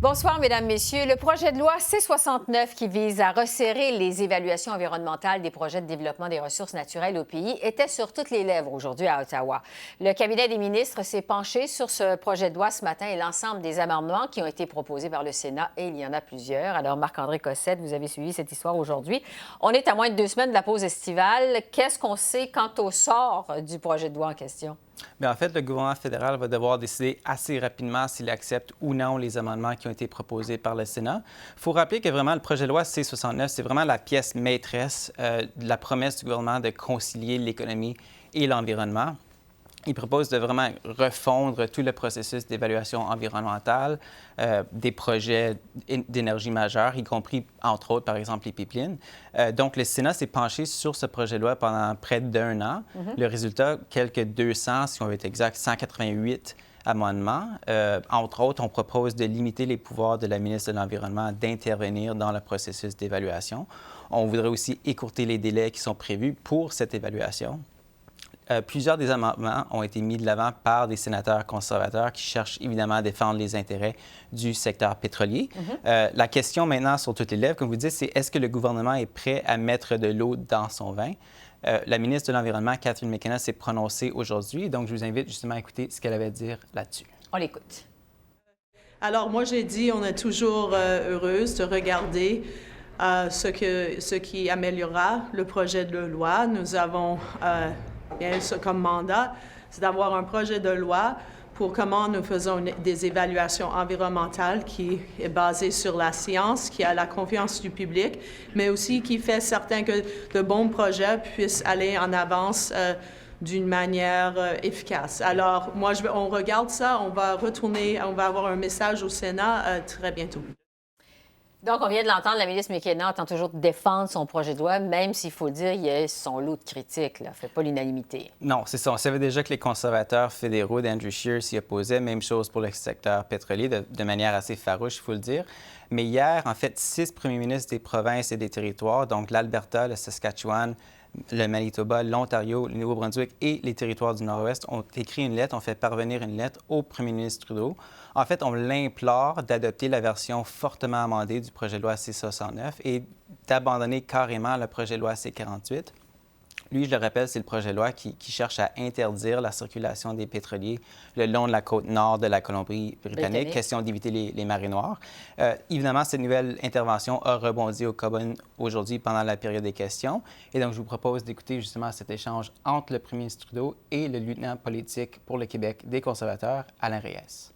Bonsoir, Mesdames, Messieurs. Le projet de loi C-69 qui vise à resserrer les évaluations environnementales des projets de développement des ressources naturelles au pays était sur toutes les lèvres aujourd'hui à Ottawa. Le cabinet des ministres s'est penché sur ce projet de loi ce matin et l'ensemble des amendements qui ont été proposés par le Sénat, et il y en a plusieurs. Alors, Marc-André Cossette, vous avez suivi cette histoire aujourd'hui. On est à moins de 2 semaines de la pause estivale. Qu'est-ce qu'on sait quant au sort du projet de loi en question? Bien, en fait, le gouvernement fédéral va devoir décider assez rapidement s'il accepte ou non les amendements qui ont été proposés par le Sénat. Il faut rappeler que vraiment, le projet de loi C-69, c'est vraiment la pièce maîtresse de la promesse du gouvernement de concilier l'économie et l'environnement. Il propose de vraiment refondre tout le processus d'évaluation environnementale des projets d'énergie majeurs, y compris, entre autres, par exemple, les pipelines. Donc, le Sénat s'est penché sur ce projet de loi pendant près d'1 an. Le résultat, quelques 200, si on veut être exact, 188 amendements. Entre autres, on propose de limiter les pouvoirs de la ministre de l'Environnement d'intervenir dans le processus d'évaluation. On voudrait aussi écourter les délais qui sont prévus pour cette évaluation. Plusieurs des amendements ont été mis de l'avant par des sénateurs conservateurs qui cherchent évidemment à défendre les intérêts du secteur pétrolier. La question maintenant sur toutes les lèvres, comme vous dites, c'est est-ce que le gouvernement est prêt à mettre de l'eau dans son vin? La ministre de l'Environnement, Catherine McKenna, s'est prononcée aujourd'hui, donc je vous invite justement à écouter ce qu'elle avait à dire là-dessus. On l'écoute. Alors, moi, j'ai dit, on est toujours heureuse de regarder ce qui améliorera le projet de loi. Nous avons bien sûr comme mandat, c'est d'avoir un projet de loi pour comment nous faisons des évaluations environnementales qui est basée sur la science, qui a la confiance du public, mais aussi qui fait certain que de bons projets puissent aller en avance d'une manière efficace. Alors, moi, on regarde ça, on va retourner, on va avoir un message au Sénat très bientôt. Donc, on vient de l'entendre, la ministre McKenna entend toujours défendre son projet de loi, même s'il faut dire qu'il y a son lot de critiques, là, fait pas l'unanimité. Non, c'est ça. On savait déjà que les conservateurs fédéraux d'Andrew Scheer s'y opposaient. Même chose pour le secteur pétrolier, de manière assez farouche, il faut le dire. Mais hier, en fait, 6 premiers ministres des provinces et des territoires, donc l'Alberta, le Saskatchewan, le Manitoba, l'Ontario, le Nouveau-Brunswick et les territoires du Nord-Ouest ont écrit une lettre, ont fait parvenir une lettre au premier ministre Trudeau. En fait, on l'implore d'adopter la version fortement amendée du projet de loi C-69 et d'abandonner carrément le projet de loi C-48. Lui, je le rappelle, c'est le projet de loi qui cherche à interdire la circulation des pétroliers le long de la côte nord de la Colombie-Britannique, question d'éviter les marées noires. Évidemment, cette nouvelle intervention a rebondi au Cobun aujourd'hui pendant la période des questions. Et donc, je vous propose d'écouter justement cet échange entre le premier ministre Trudeau et le lieutenant politique pour le Québec des conservateurs, Alain Reyes.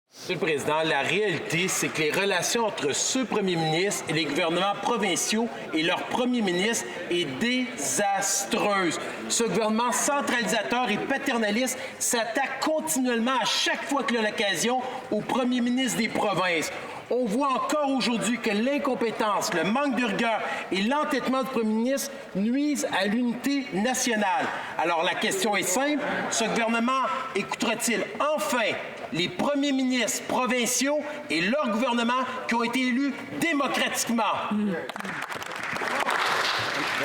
Monsieur le Président, la réalité, c'est que les relations entre ce premier ministre et les gouvernements provinciaux et leur premier ministre est désastreuse. Ce gouvernement centralisateur et paternaliste s'attaque continuellement à chaque fois qu'il a l'occasion au premier ministre des provinces. On voit encore aujourd'hui que l'incompétence, le manque de rigueur et l'entêtement du premier ministre nuisent à l'unité nationale. Alors la question est simple, ce gouvernement écoutera-t-il enfin les premiers ministres provinciaux et leur gouvernement qui ont été élus démocratiquement? Madame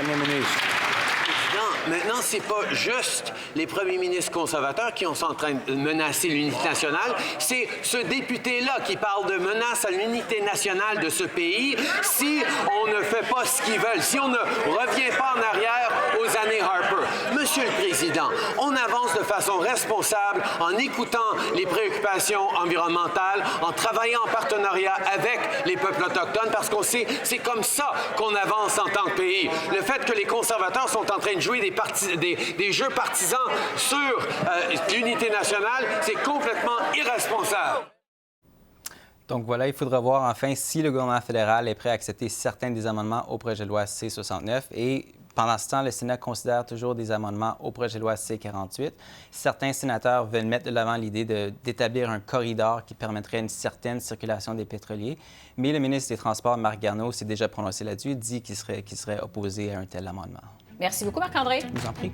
la ministre. Maintenant, c'est pas juste les premiers ministres conservateurs qui sont en train de menacer l'unité nationale. C'est ce député-là qui parle de menace à l'unité nationale de ce pays si on ne fait pas ce qu'ils veulent, si on ne revient pas en arrière aux années Harper. Monsieur le Président, on avance de façon responsable en écoutant les préoccupations environnementales, en travaillant en partenariat avec les peuples autochtones, parce qu'on sait, c'est comme ça qu'on avance en tant que pays. Le fait que les conservateurs sont en train de jouer des jeux partisans sur l'unité nationale, c'est complètement irresponsable. Donc voilà, il faudra voir enfin si le gouvernement fédéral est prêt à accepter certains des amendements au projet de loi C-69 et pendant ce temps, le Sénat considère toujours des amendements au projet de loi C-48. Certains sénateurs veulent mettre de l'avant l'idée d'établir un corridor qui permettrait une certaine circulation des pétroliers. Mais le ministre des Transports, Marc Garneau, s'est déjà prononcé là-dessus et dit qu'il serait opposé à un tel amendement. Merci beaucoup, Marc-André. Je vous en prie.